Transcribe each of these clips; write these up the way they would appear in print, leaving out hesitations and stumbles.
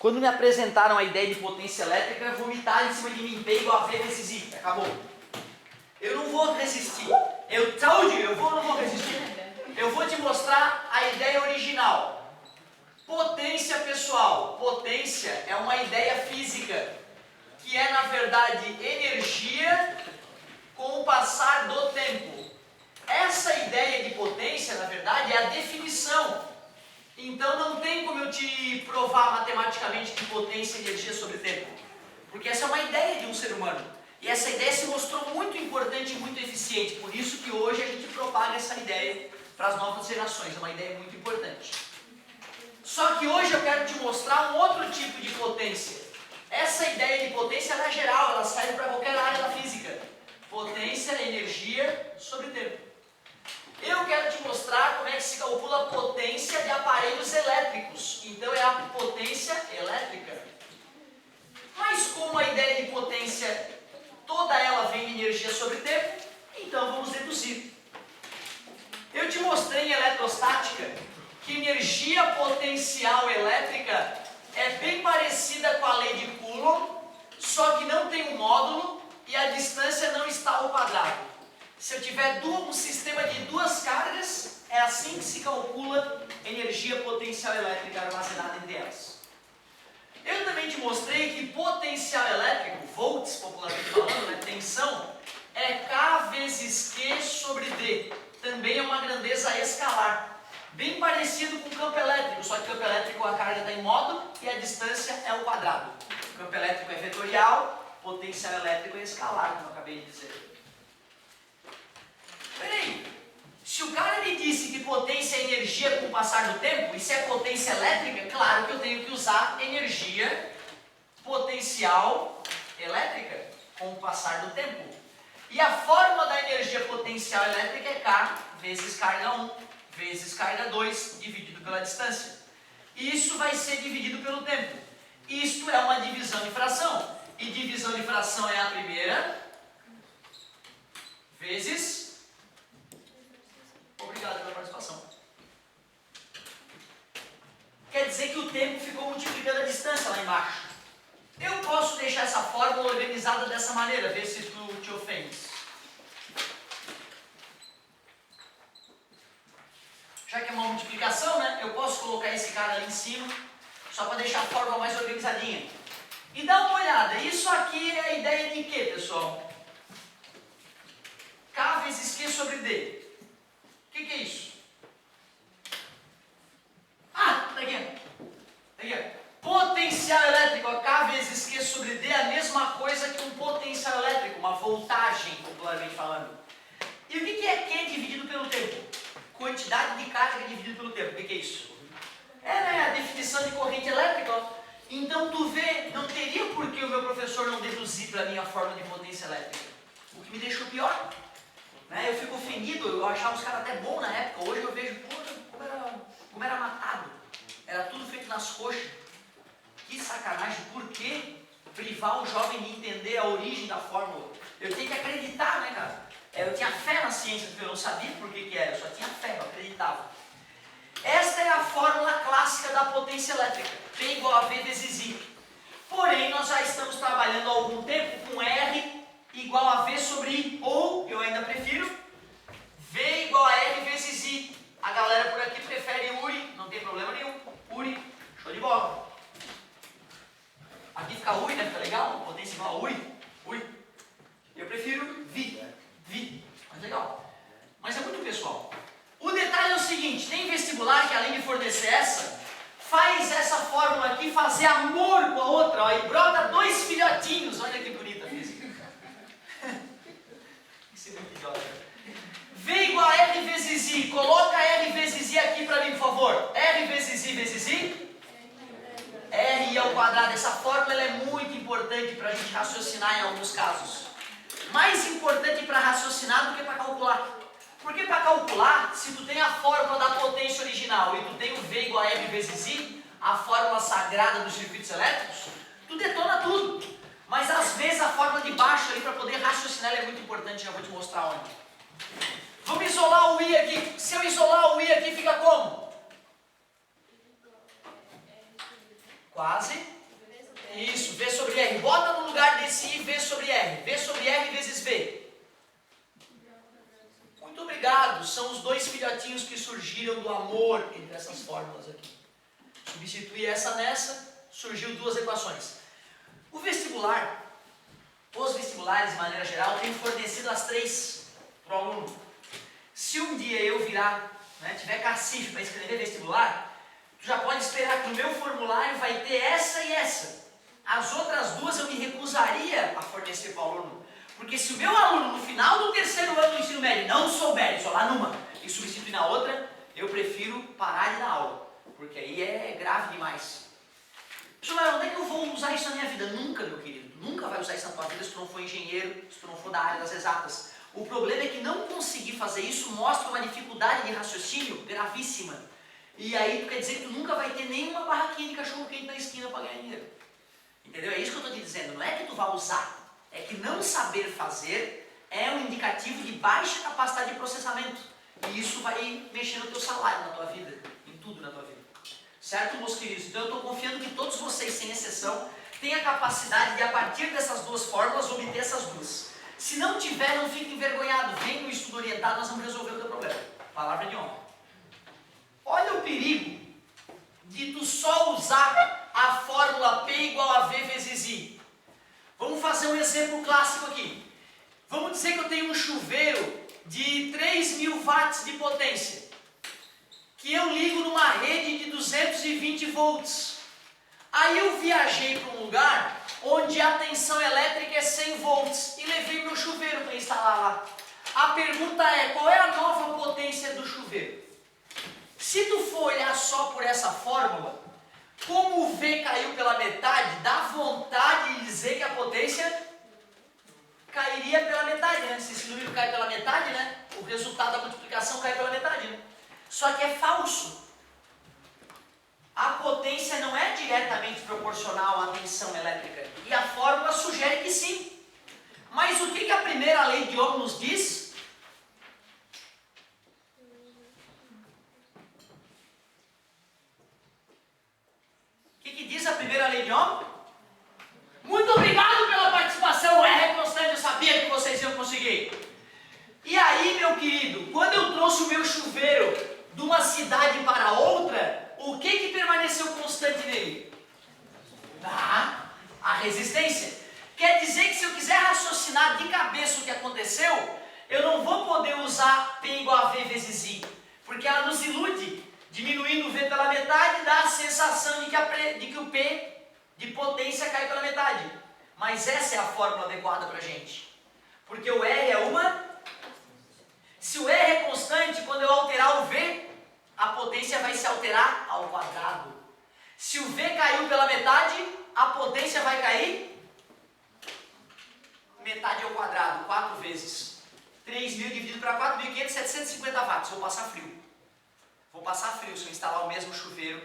Quando me apresentaram a ideia de potência elétrica, vomitaram em cima de mim, P igual a V vezes I. Acabou. Eu não vou resistir. Eu não vou resistir. Eu vou te mostrar a ideia original. Potência, pessoal. Potência é uma ideia física que é, na verdade, energia com o passar do tempo. Essa ideia de potência, na verdade, é a definição. Então não tem como eu te provar matematicamente que potência é energia sobre tempo. Porque essa é uma ideia de um ser humano. E essa ideia se mostrou muito importante e muito eficiente. Por isso que hoje a gente propaga essa ideia para as novas gerações. É uma ideia muito importante. Só que hoje eu quero te mostrar um outro tipo de potência. Essa ideia de potência ela é geral, ela serve para qualquer área da física. Potência é energia sobre tempo. Eu quero te mostrar como é que se calcula a potência de aparelhos elétricos. Então é a potência elétrica. Mas como a ideia de potência, toda ela vem de energia sobre tempo, então vamos deduzir. Eu te mostrei em eletrostática que energia potencial elétrica é bem parecida com a lei de Coulomb, só que não tem um módulo e a distância não está ao quadrado. Se eu tiver um sistema de duas cargas, é assim que se calcula energia potencial elétrica armazenada entre elas. Eu também te mostrei que potencial elétrico, volts popularmente falando, né, tensão, é K vezes Q sobre D. Também é uma grandeza escalar. Bem parecido com o campo elétrico, só que o campo elétrico a carga está em módulo e a distância é o quadrado. O campo elétrico é vetorial, potencial elétrico é escalar, como eu acabei de dizer. Peraí, se o cara me disse que potência é energia com o passar do tempo, e se é potência elétrica, claro que eu tenho que usar energia potencial elétrica com o passar do tempo. E a fórmula da energia potencial elétrica é K vezes carga 1 vezes carga 2 dividido pela distância. Isso vai ser dividido pelo tempo. Isto é uma divisão de fração. E divisão de fração é a primeira vezes... Obrigado pela participação. Quer dizer que o tempo ficou multiplicando a distância lá embaixo. Eu posso deixar essa fórmula organizada dessa maneira, ver se tu te ofendes. Já que é uma multiplicação, né? Eu posso colocar esse cara ali em cima, só para deixar a fórmula mais organizadinha. E dá uma olhada, isso aqui é a ideia de quê, pessoal? K vezes Q sobre D. O que é isso? Ah, tá aqui. Tá aqui. Potencial elétrico, K vezes Q sobre D é a mesma coisa que um potencial elétrico, uma voltagem, popularmente falando. E o que é Q dividido pelo tempo? Quantidade de carga dividido pelo tempo. O que é isso? É, né, a definição de corrente elétrica. Ó. Então tu vê, não teria por que o meu professor não deduzir para mim a fórmula de potência elétrica. O que me deixou pior. Eu fico ofendido, eu achava os caras até bons na época, hoje eu vejo, pô, como era matado. Era tudo feito nas coxas. Que sacanagem, por que privar o jovem de entender a origem da fórmula? Eu tenho que acreditar, né, cara? Eu tinha fé na ciência, porque eu não sabia por que era, eu só tinha fé, eu acreditava. Esta é a fórmula clássica da potência elétrica, P igual a V vezes I. Porém, nós já estamos trabalhando há algum tempo com R igual a V sobre I, ou, eu ainda prefiro, V igual a R vezes I. A galera por aqui prefere URI, não tem problema nenhum. URI, show de bola. Aqui fica URI, né? Fica legal? Potência igual a URI. URI. Eu prefiro VI. VI. Mais legal. Mas é muito pessoal. O detalhe é o seguinte, tem vestibular que além de fornecer essa, faz essa fórmula aqui fazer amor com a outra, ó, e brota dois filhotinhos. Olha que bonita a física. Isso é muito idiota. V igual a R vezes I. Coloca R vezes I aqui para mim, por favor. R vezes I vezes I. R ao quadrado. Essa fórmula ela é muito importante para a gente raciocinar em alguns casos. Mais importante para raciocinar do que para calcular. Porque para calcular, se tu tem a fórmula da potência original e tu tem o V igual a R vezes I, a fórmula sagrada dos circuitos elétricos, tu detona tudo. Mas às vezes a fórmula de baixo ali para poder raciocinar ela é muito importante, já vou te mostrar onde. Vamos isolar o I aqui. Se eu isolar o I aqui, fica como? Quase. Isso, V sobre R. Bota no lugar desse I, V sobre R. V sobre R vezes V. Muito obrigado. São os dois filhotinhos que surgiram do amor entre essas fórmulas aqui. Substituir essa nessa, surgiu duas equações. O vestibular, os vestibulares de maneira geral, têm fornecido as três para o aluno. Se um dia eu virar, tiver cacife para escrever vestibular, tu já pode esperar que no meu formulário vai ter essa e essa. As outras duas eu me recusaria a fornecer para o aluno. Porque se o meu aluno, no final do terceiro ano do ensino médio, não souber, só lá numa, e substituir na outra, eu prefiro parar de dar aula. Porque aí é grave demais. Pessoal, onde é que eu vou usar isso na minha vida? Nunca, meu querido. Tu nunca vai usar isso na tua vida se tu não for engenheiro, se tu não for da área das exatas. O problema é que não conseguir fazer isso mostra uma dificuldade de raciocínio gravíssima. E aí tu quer dizer que tu nunca vai ter nenhuma barraquinha de cachorro quente na esquina para ganhar dinheiro. Entendeu? É isso que eu estou te dizendo. Não é que tu vai usar. É que não saber fazer é um indicativo de baixa capacidade de processamento. E isso vai mexer no teu salário, na tua vida. Em tudo na tua vida. Certo, meus queridos? Então eu estou confiando que todos vocês, sem exceção, têm a capacidade de, a partir dessas duas fórmulas, obter essas duas. Se não tiver, não fique envergonhado. Vem no estudo orientado, nós vamos resolver o teu problema. Palavra de honra. Olha o perigo de tu só usar a fórmula P igual a V vezes I. Vamos fazer um exemplo clássico aqui. Vamos dizer que eu tenho um chuveiro de 3.000 watts de potência, que eu ligo numa rede de 220 volts. Aí eu viajei para um lugar onde a tensão elétrica é 100 volts e levei meu chuveiro para instalar lá. A pergunta é, qual é a nova potência do chuveiro? Se tu for olhar só por essa fórmula, como o V caiu pela metade, dá vontade de dizer que a potência cairia pela metade, né? Se esse número cai pela metade, né? O resultado da multiplicação cai pela metade, né? Só que é falso. A potência não é diretamente proporcional à tensão elétrica. E a fórmula sugere que sim. Mas o que a primeira lei de Ohm nos diz? O que diz a primeira lei de Ohm? Muito obrigado pela participação, R é constante, eu sabia que vocês iam conseguir. E aí, meu querido, quando eu trouxe o meu chuveiro de uma cidade para outra, o que permaneceu constante nele? A resistência. Quer dizer que se eu quiser raciocinar de cabeça o que aconteceu, eu não vou poder usar P igual a V vezes I, porque ela nos ilude. Diminuindo o V pela metade, dá a sensação de que o P de potência cai pela metade. Mas essa é a fórmula adequada para a gente. Porque o R é uma... Se o R é constante, quando eu alterar o V, a potência vai se alterar ao quadrado. Se o V caiu pela metade, a potência vai cair metade ao quadrado, 4 vezes. 3.000 dividido para 4.500, 750 watts. Vou passar frio. Vou passar frio se eu instalar o mesmo chuveiro,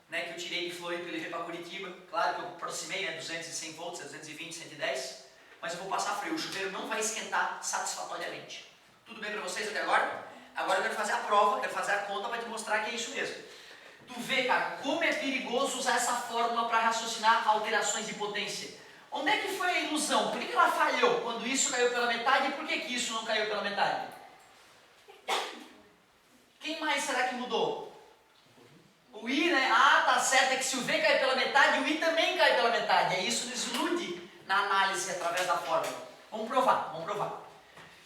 né, que eu tirei de Floripa e levei para Curitiba. Claro que eu aproximei, né, 200 e 100 volts, 220, 110. Mas eu vou passar frio. O chuveiro não vai esquentar satisfatoriamente. Tudo bem para vocês até agora? Agora eu quero fazer a prova, quero fazer a conta para te mostrar que é isso mesmo. Tu vê, cara, como é perigoso usar essa fórmula para raciocinar alterações de potência. Onde é que foi a ilusão? Por que ela falhou quando isso caiu pela metade e por que isso não caiu pela metade? Quem mais será que mudou? O I, né? Ah, tá certo, é que se o V cai pela metade, o I também cai pela metade. É isso nos ilude na análise através da fórmula. Vamos provar, vamos provar.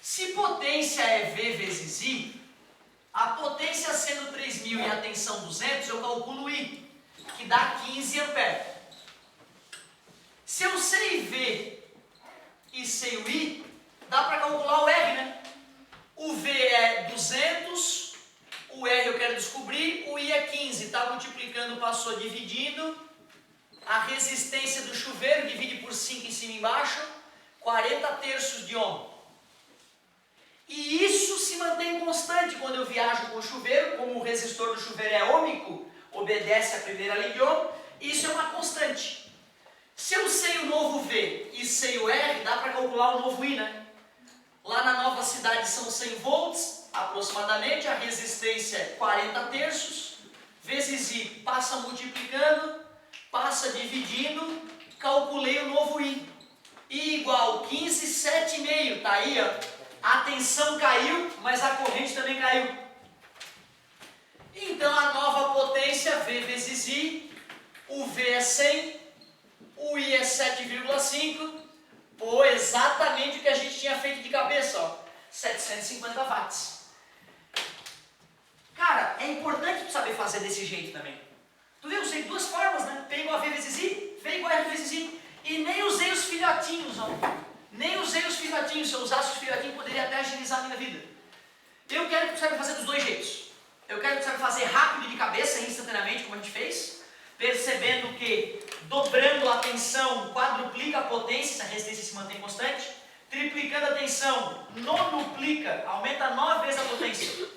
Se potência é V vezes I, a potência sendo 3.000 e a tensão 200, eu calculo o I, que dá 15 amperes. Se eu sei V e sei o I, dá para calcular o R, né? O V é 200, o R eu quero descobrir, o I é 15. Está multiplicando, passou dividindo. A resistência do chuveiro divide por 5 em cima e embaixo, 40 terços de ohm. E isso se mantém constante quando eu viajo com o chuveiro, como o resistor do chuveiro é ômico, obedece à primeira lei de Ohm, isso é uma constante. Se eu sei o novo V e sei o R, dá para calcular o novo I, né? Lá na nova cidade são 100 volts, aproximadamente, a resistência é 40 terços, vezes I passa multiplicando, Passa dividindo, calculei o novo I. I igual 15, 7,5. Tá aí, ó. A tensão caiu, mas a corrente também caiu. Então a nova potência, V vezes I, o V é 100, o I é 7,5, pô, exatamente o que a gente tinha feito de cabeça, ó, 750 watts. Cara, é importante tu saber fazer desse jeito também. Tu viu, eu usei duas formas, né? P igual a V vezes I, V igual a R vezes I, e nem usei os filhotinhos, ó. Nem usei os filhotinhos. Se eu usasse os filhotinhos, poderia até agilizar a minha vida. Eu quero que tu saiba fazer dos dois jeitos. Eu quero que tu saiba fazer rápido de cabeça, instantaneamente, como a gente fez, percebendo que dobrando a tensão quadruplica a potência, a resistência se mantém constante, triplicando a tensão nonuplica, aumenta 9 vezes a potência.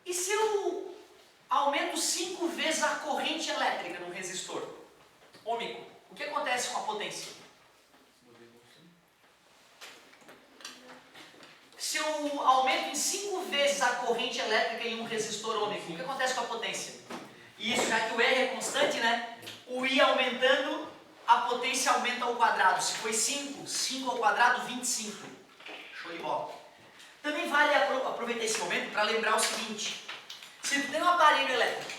E se eu aumento 5 vezes a corrente elétrica num resistor ômico, o que acontece com a potência? Se eu aumento em 5 vezes a corrente elétrica em um resistor ômico, o que acontece com a potência? E isso, já que o R é constante, né? O I aumentando, a potência aumenta ao quadrado. Se foi 5, 5 ao quadrado, 25. Show de bola. Também vale aproveitar esse momento para lembrar o seguinte. Se tu tem um aparelho elétrico,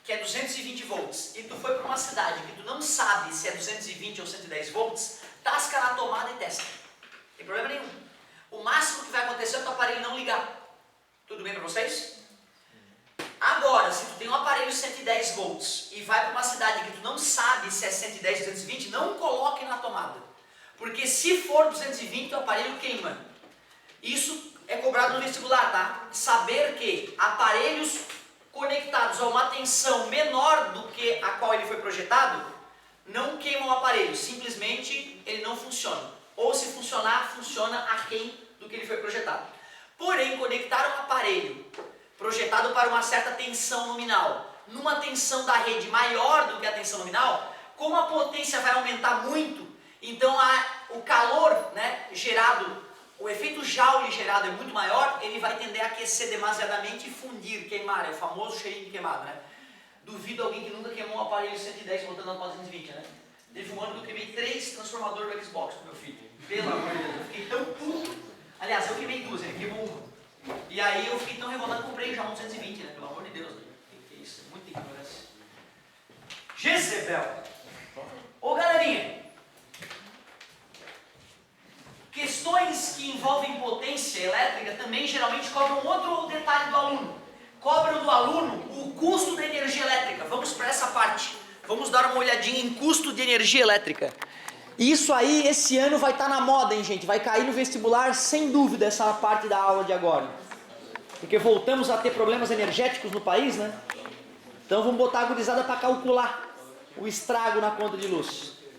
que é 220 volts, e tu foi para uma cidade que tu não sabe se é 220 ou 110 volts, tasca na tomada e testa. Não tem problema nenhum. O máximo que vai acontecer é o teu aparelho não ligar. Tudo bem para vocês? Agora, se tu tem um aparelho 110 volts e vai para uma cidade que tu não sabe se é 110 ou 220, não coloque na tomada. Porque se for 220, o aparelho queima. Isso é cobrado no vestibular, tá? Saber que aparelhos conectados a uma tensão menor do que a qual ele foi projetado, não queimam o aparelho. Simplesmente ele não funciona. Ou se funcionar, funciona aquém do que ele foi projetado. Porém, conectar um aparelho projetado para uma certa tensão nominal, numa tensão da rede maior do que a tensão nominal, como a potência vai aumentar muito, então o calor, né, gerado, o efeito Joule gerado é muito maior, ele vai tender a aquecer demasiadamente e fundir, queimar, é o famoso cheirinho de queimado, né? Duvido alguém que nunca queimou um aparelho 110 botando na 420, né? Teve um ano que eu queimei 3 transformadores do Xbox pro meu filho. Pelo amor de Deus, eu fiquei tão puto. Aliás, eu queimei 2, ele queimou 1. E aí eu fiquei tão revoltado que comprei já um 220, né? Pelo amor de Deus, né? Que isso, é muita ignorância. Jezebel. Ô galerinha, questões que envolvem potência elétrica também geralmente cobram outro detalhe do aluno. Cobram do aluno o custo da energia elétrica. Vamos para essa parte. Vamos dar uma olhadinha em custo de energia elétrica. Isso aí, esse ano vai estar na moda, hein, gente? Vai cair no vestibular, sem dúvida, essa parte da aula de agora. Porque voltamos a ter problemas energéticos no país, né? Então vamos botar a gurizada para calcular o estrago na conta de luz.